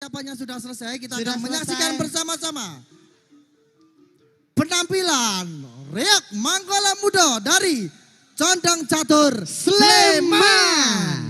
persiapannya sudah selesai. Kita Sudah akan menyaksikan selesai. bersama-sama penampilan Reok Manggala Muda dari Condong Catur Sleman.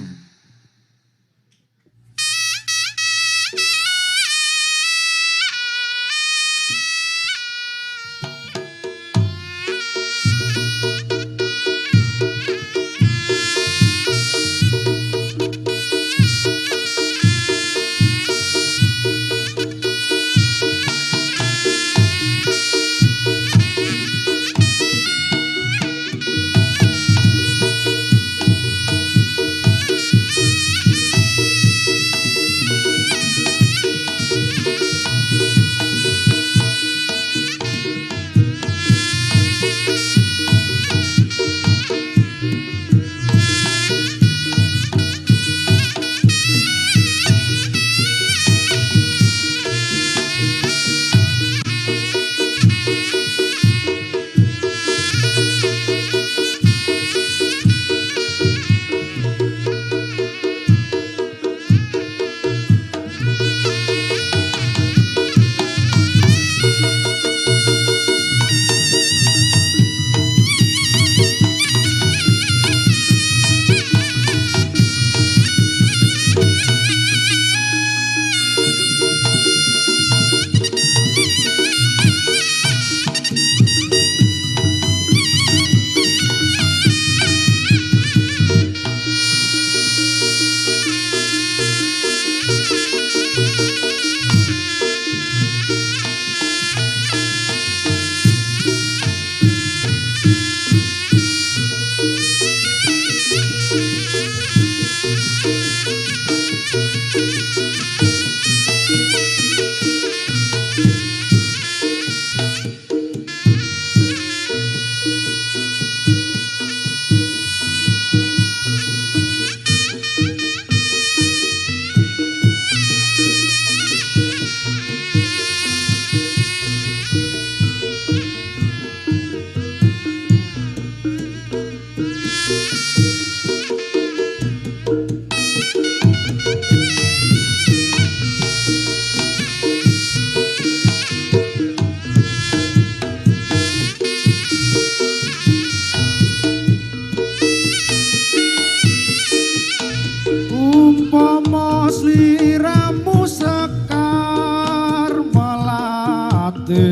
Umpama sliramu sekar melati,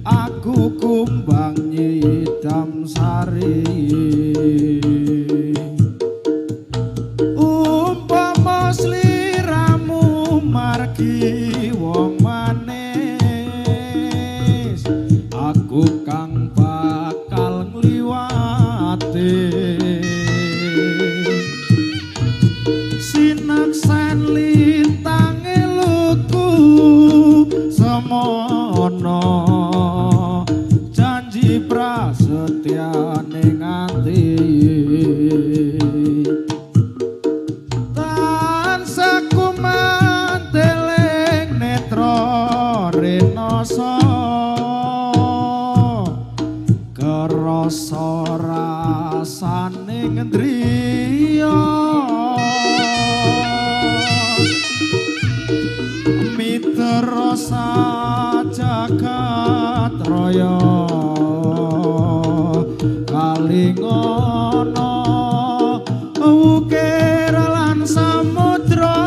aku kumbang nyidam sari. Umpama sliramu margi wong manis, aku kang bakal ngliwati. Sinaksan lintang eluku semono, janji prasetyane nganti. Tansah kumanteling netra rinoso, kerasa rasane ngendriya. Miterasa jagat raya kalingono ukir lan samudra,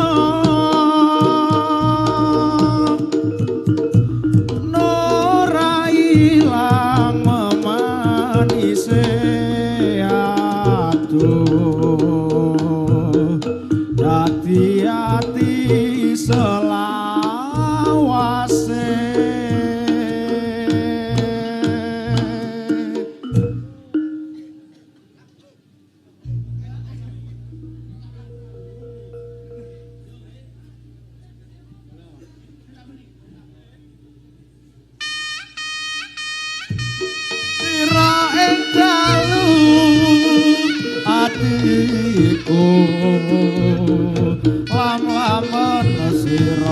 ora ilang memanise aduh dadi ati selawase. Sira ing dalu atiku lam-lamen sira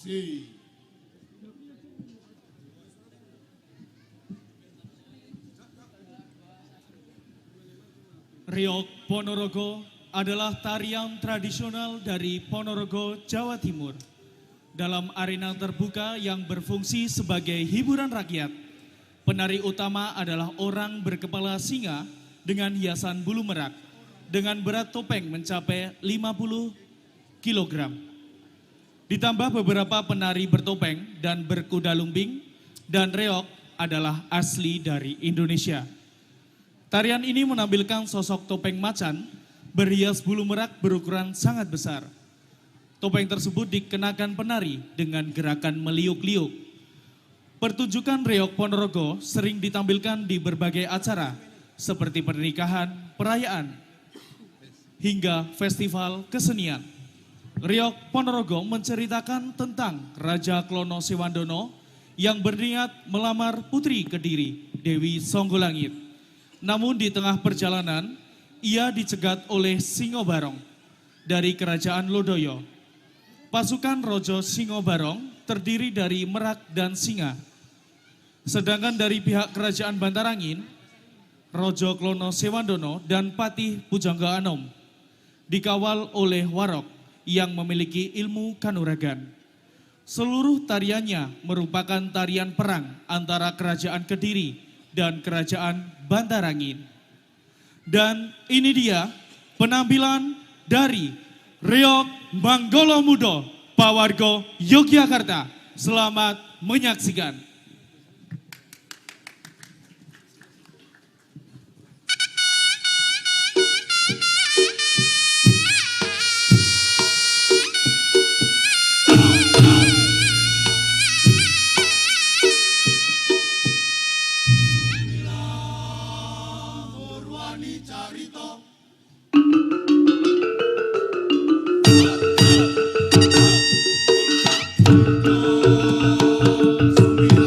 Reog Ponorogo adalah tarian tradisional dari Ponorogo, Jawa Timur. Dalam arena terbuka yang berfungsi sebagai hiburan rakyat, penari utama adalah orang berkepala singa dengan hiasan bulu merak, dengan berat topeng mencapai 50 kg. Ditambah beberapa penari bertopeng dan berkuda lumbing, dan reog adalah asli dari Indonesia. Tarian ini menampilkan sosok topeng macan berhias bulu merak berukuran sangat besar. Topeng tersebut dikenakan penari dengan gerakan meliuk-liuk. Pertunjukan reog Ponorogo sering ditampilkan di berbagai acara seperti pernikahan, perayaan, hingga festival kesenian. Reog Ponorogo menceritakan tentang Raja Klono Sewandono yang berniat melamar Putri Kediri, Dewi Songgolangit. Namun di tengah perjalanan, ia dicegat oleh Singobarong dari Kerajaan Lodoyo. Pasukan Rojo Singobarong terdiri dari merak dan singa. Sedangkan dari pihak Kerajaan Bantarangin, Rojo Klono Sewandono dan Patih Pujangga Anom dikawal oleh Warok yang memiliki ilmu kanuragan. Seluruh tariannya merupakan tarian perang antara Kerajaan Kediri dan Kerajaan Bantarangin. Dan ini dia penampilan dari Reog Manggolo Mudo Pawargo Yogyakarta. Selamat menyaksikan. Sumila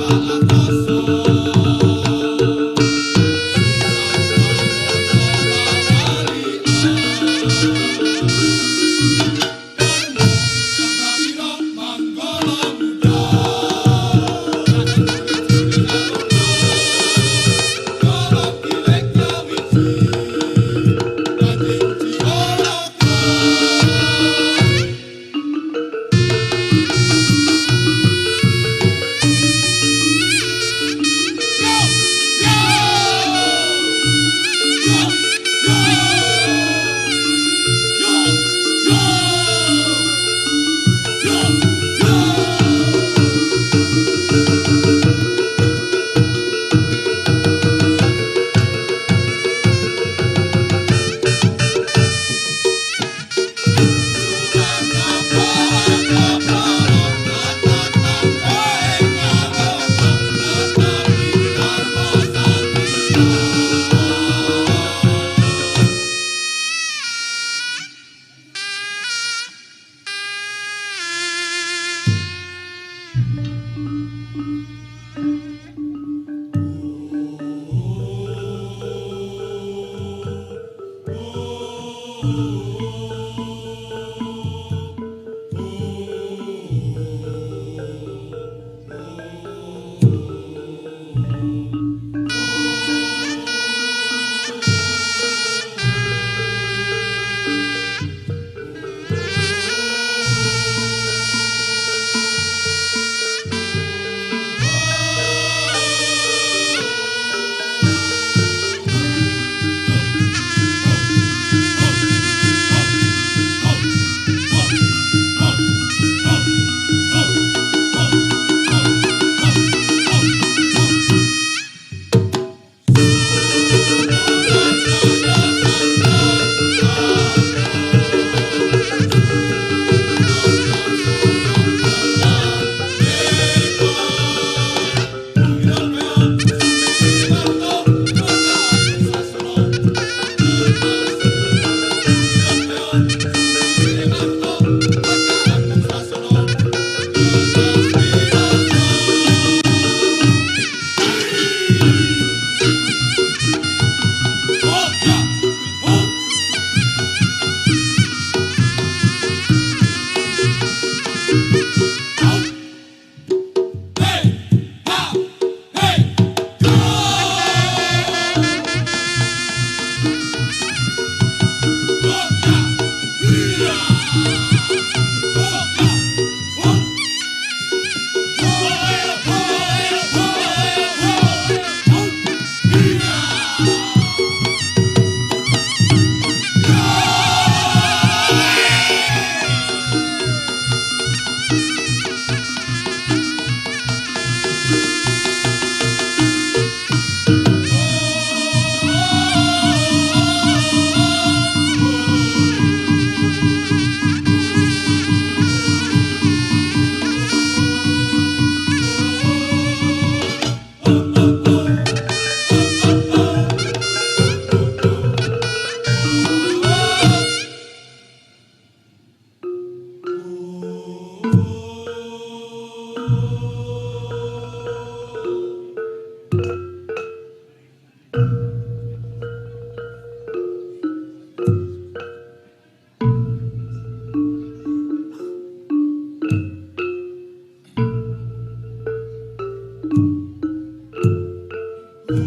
Ya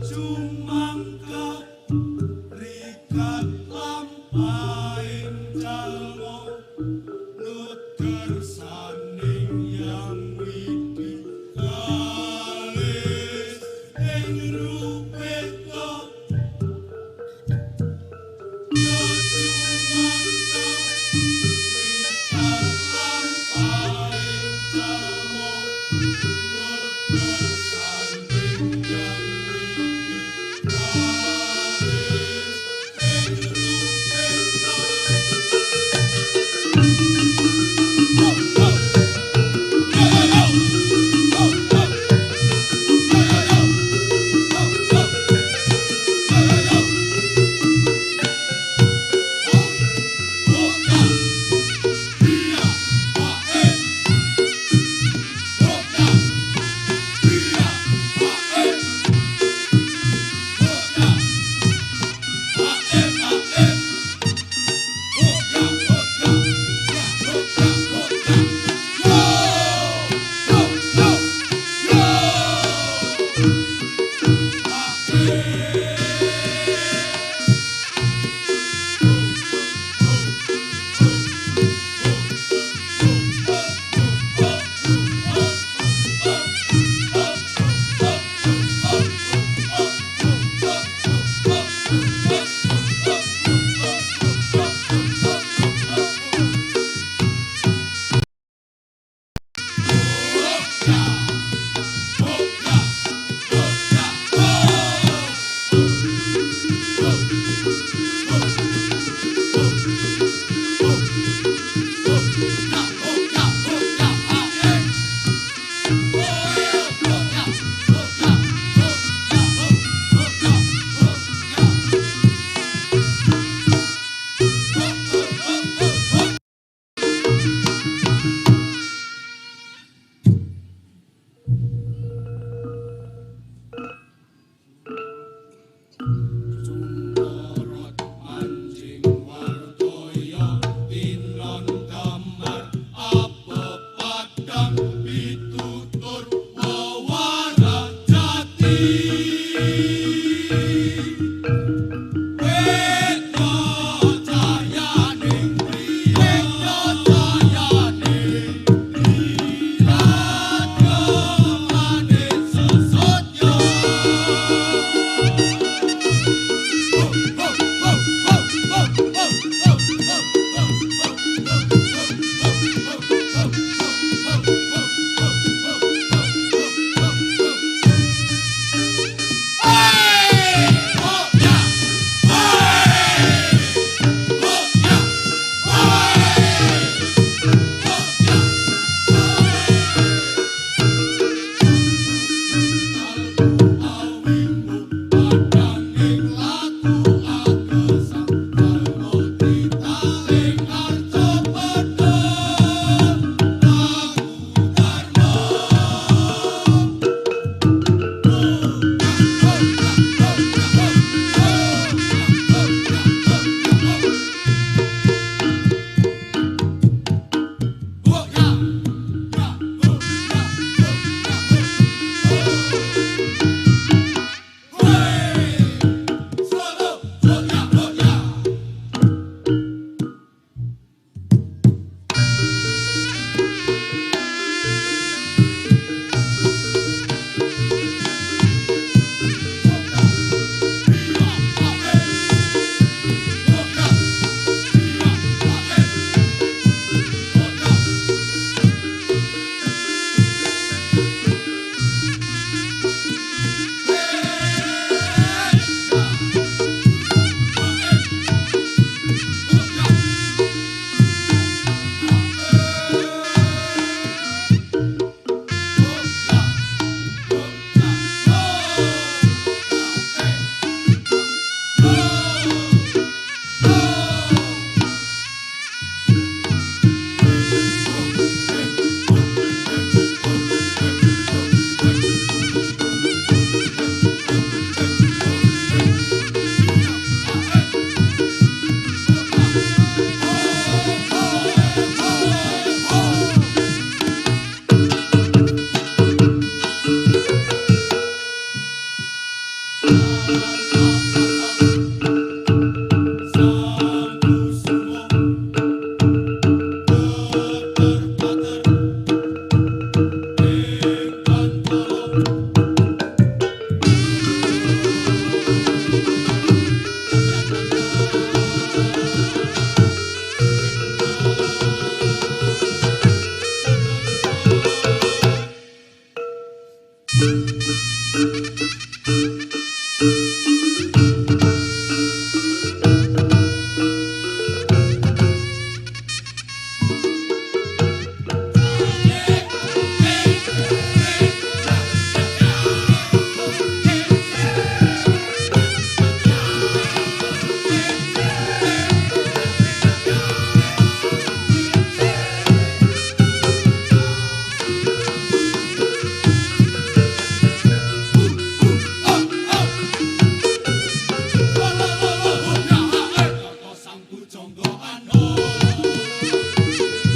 cumangka rikat lampaing jalmo nutur saning yang widi kalis ing rupeta. Ya cumangka rikat lampaing jalmo nutur saning yang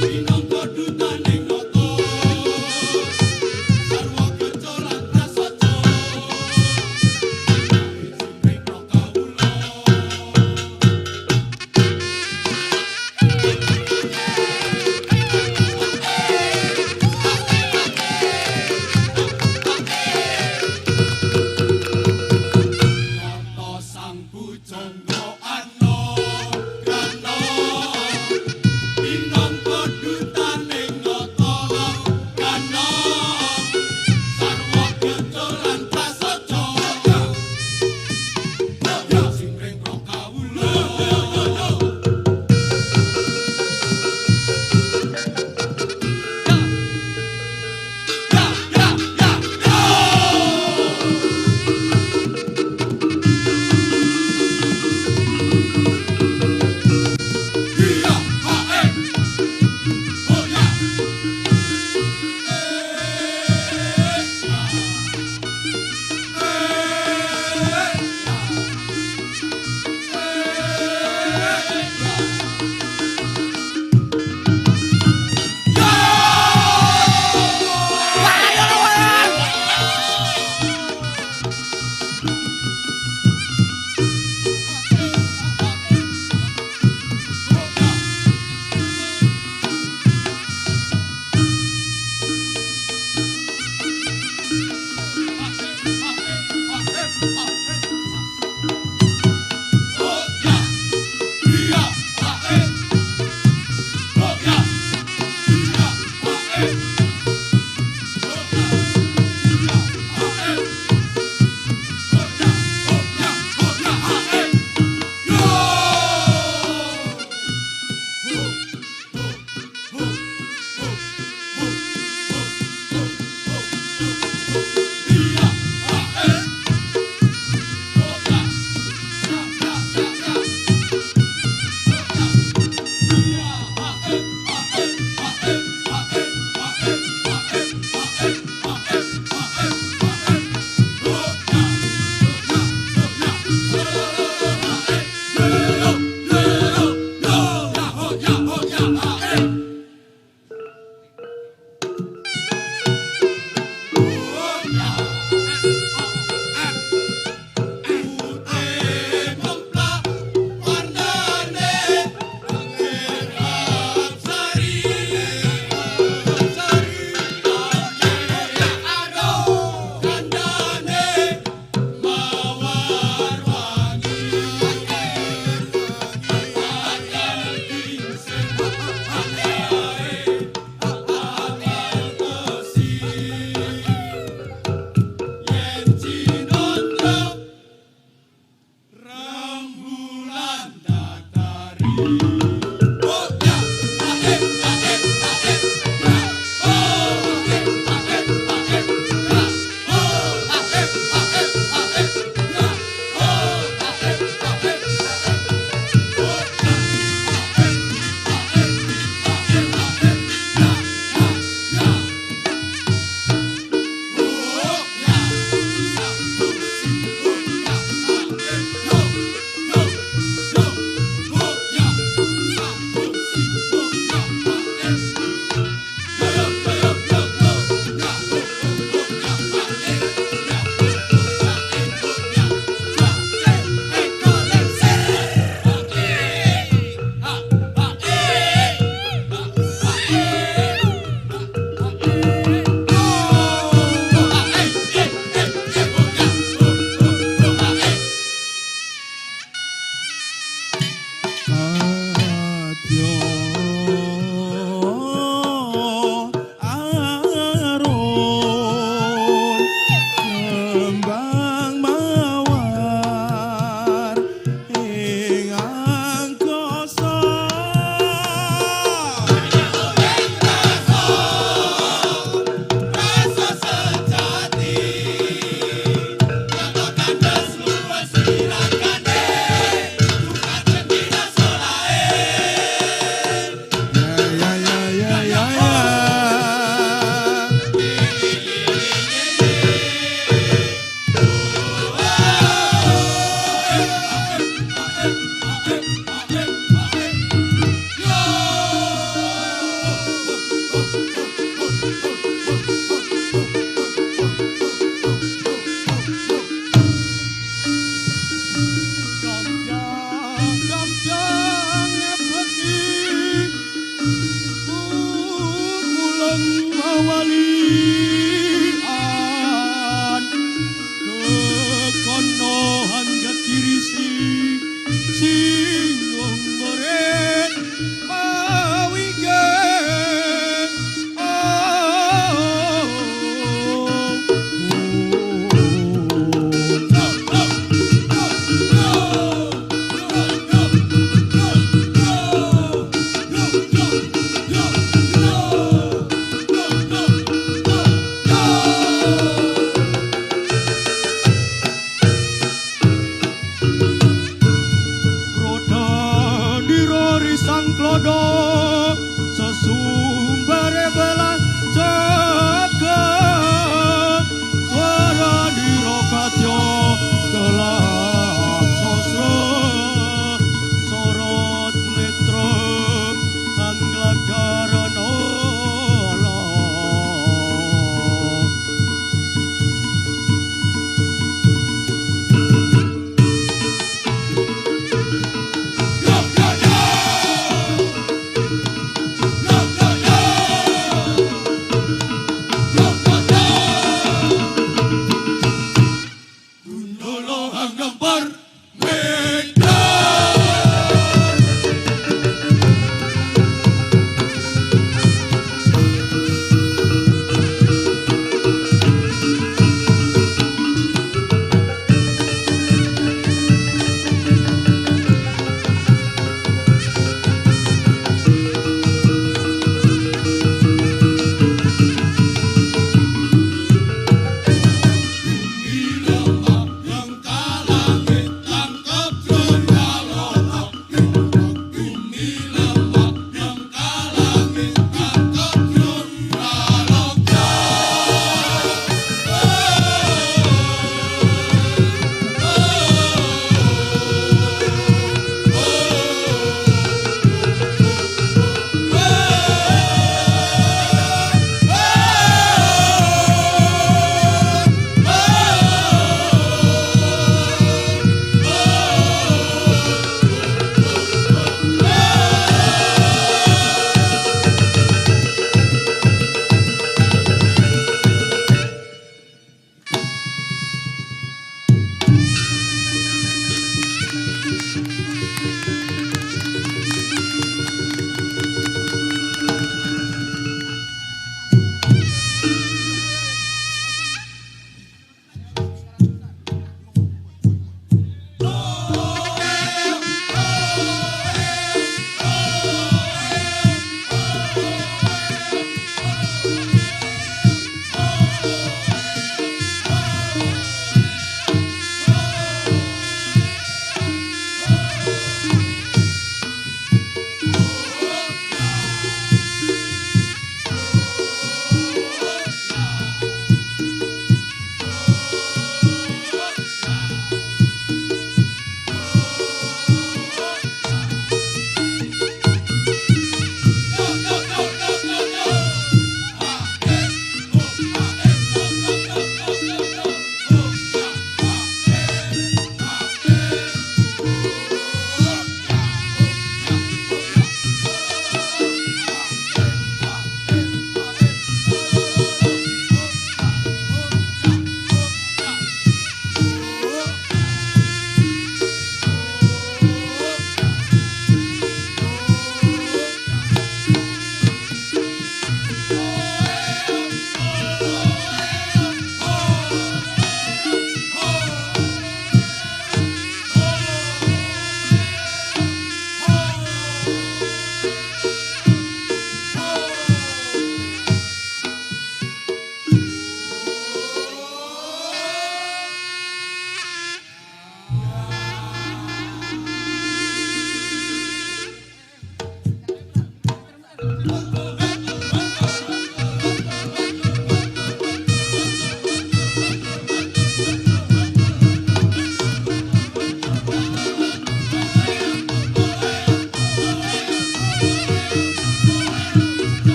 Minangka dutaning nata sarwa kecolan prasaja sing prokawula Nata sang pujangga ana kana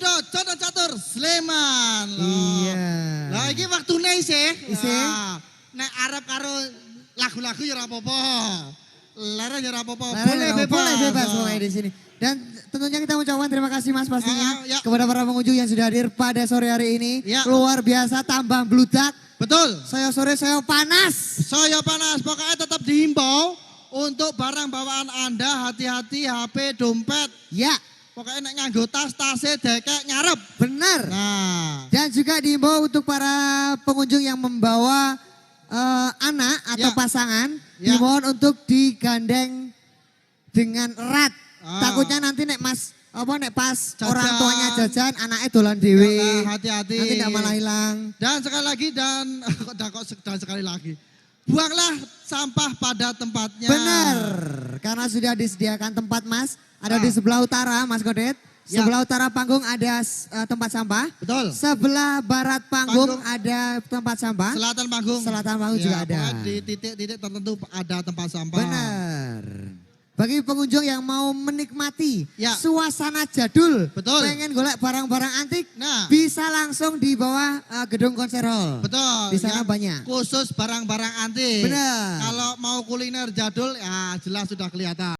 Muda Condong Catur Sleman. Iya. Lah iki waktune isih. Isih. Nah, nek arep karo lagu-lagu ya ora apa-apa. Lara ya ora apa-apa. Boleh bebas pokoknya di sini. Dan tentunya kita ucapkan terima kasih Mas pastinya Ya. kepada para pengunjung yang sudah hadir pada sore hari ini. Ya. Luar biasa tambah bludak. Betul. Saya sore saya panas. Saya panas, pokoknya tetap dihimbau untuk barang bawaan Anda hati-hati HP, dompet. Ya, Pokoknya nek nganggo tasnya dekek ngarep. benar. Nah, Dan juga diimbau untuk para pengunjung yang membawa anak atau Ya. pasangan, Ya. dimohon untuk digandeng dengan erat. Ah. Takutnya nanti nek pas Jajan. orang tuanya jajan, anaknya dolan dewe. Ya, hati-hati. Nanti tidak malah hilang. dan sekali lagi dan sekali lagi. Buanglah sampah pada tempatnya. Benar, karena sudah disediakan tempat Mas. Ada Ah. di sebelah utara Mas Godet. Ya. Sebelah utara panggung ada tempat sampah. Betul. Sebelah barat panggung Panggung. ada tempat sampah. Selatan panggung. Selatan panggung juga ada. pokoknya di titik-titik tertentu ada tempat sampah. Benar. Bagi pengunjung yang mau menikmati Ya. suasana jadul, Betul. pengen golek barang-barang antik, Nah. bisa langsung di bawah gedung konser hall. Betul. Di sana yang banyak. Khusus barang-barang antik. Benar. Kalau mau kuliner jadul ya jelas sudah kelihatan.